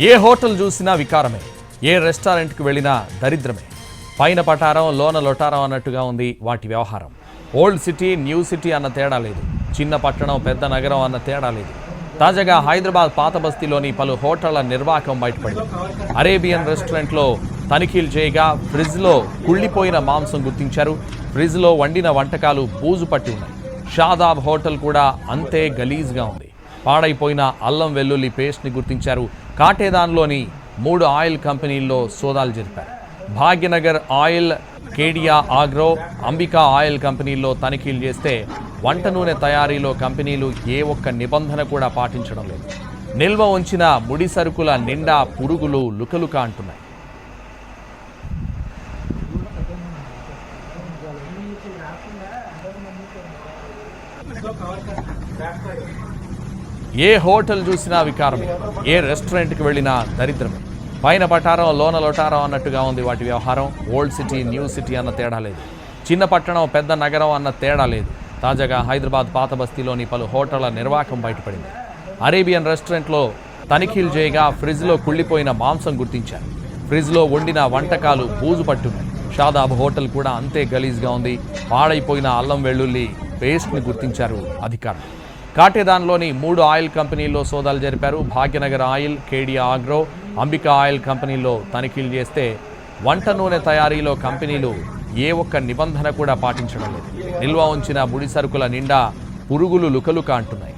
ఏ hotel చూసినా వికారమే, ఏ రెస్టారెంట్కి వెళ్ళినా దరిద్రమే. పైన పటారం లోన లొటారం అన్నట్టుగా ఉంది వాటి వ్యవహారం. ఓల్డ్ సిటీ న్యూ సిటీ అన్న తేడా లేదు, చిన్న పట్టణం పెద్ద నగరం అన్న తేడా లేదు. తాజాగా హైదరాబాద్ పాత బస్తీలోని పలు హోటళ్ల నిర్వాహకం బయటపడింది. అరేబియన్ రెస్టారెంట్లో తనిఖీలు చేయగా ఫ్రిడ్జ్లో కుళ్ళిపోయిన మాంసం గుర్తించారు. ఫ్రిడ్జ్లో వండిన వంటకాలు బూజు పట్టి ఉన్నాయి. షాదాబ్ హోటల్ కూడా అంతే గలీజ్గా ఉంది. పాడైపోయిన అల్లం వెల్లుల్లి పేస్ట్ని గుర్తించారు. కాటేదాన్లోని 3 ఆయిల్ కంపెనీల్లో సోదాలు జరిపారు. Bhagyanagar oil, Kedia agro, Ambika oil కంపెనీల్లో తనిఖీలు చేస్తే వంట నూనె తయారీలో కంపెనీలు ఏ ఒక్క నిబంధన కూడా పాటించడం లేదు. నిల్వ ఉంచిన ముడి సరుకుల నిండా పురుగులు లుకలుక అంటున్నాయి. ఏ హోటల్ చూసినా వికారమే, ఏ రెస్టారెంట్కి వెళ్ళినా దరిద్రమే. పైన పటారం లోన లొటారం అన్నట్టుగా ఉంది వాటి వ్యవహారం. ఓల్డ్ సిటీ న్యూ సిటీ అన్న తేడా లేదు, చిన్న పట్టణం పెద్ద నగరం అన్న తేడా లేదు. తాజాగా హైదరాబాద్ పాత బస్తీలోని పలు హోటళ్ల నిర్వాహకం బయటపడింది. అరేబియన్ రెస్టారెంట్లో తనిఖీలు చేయగా ఫ్రిడ్జ్లో కుళ్ళిపోయిన మాంసం గుర్తించారు. ఫ్రిడ్జ్లో వండిన వంటకాలు బూజు పట్టున్నాయి. షాదాబ్ హోటల్ కూడా అంతే గలీజ్గా ఉంది. పాడైపోయిన అల్లం వెల్లుల్లి పేస్ట్ని గుర్తించారు అధికారులు. కాటేదాన్లోని 3 ఆయిల్ కంపెనీల్లో సోదాలు జరిపారు. Bhagyanagar oil, Kedia agro, Ambika oil కంపెనీల్లో తనిఖీలు చేస్తే వంట నూనె తయారీలో కంపెనీలు ఏ ఒక్క నిబంధన కూడా పాటించడం లేదు. నిల్వ ఉంచిన ముడి సరుకుల నిండా పురుగులు లుకలుక అంటున్నాయి.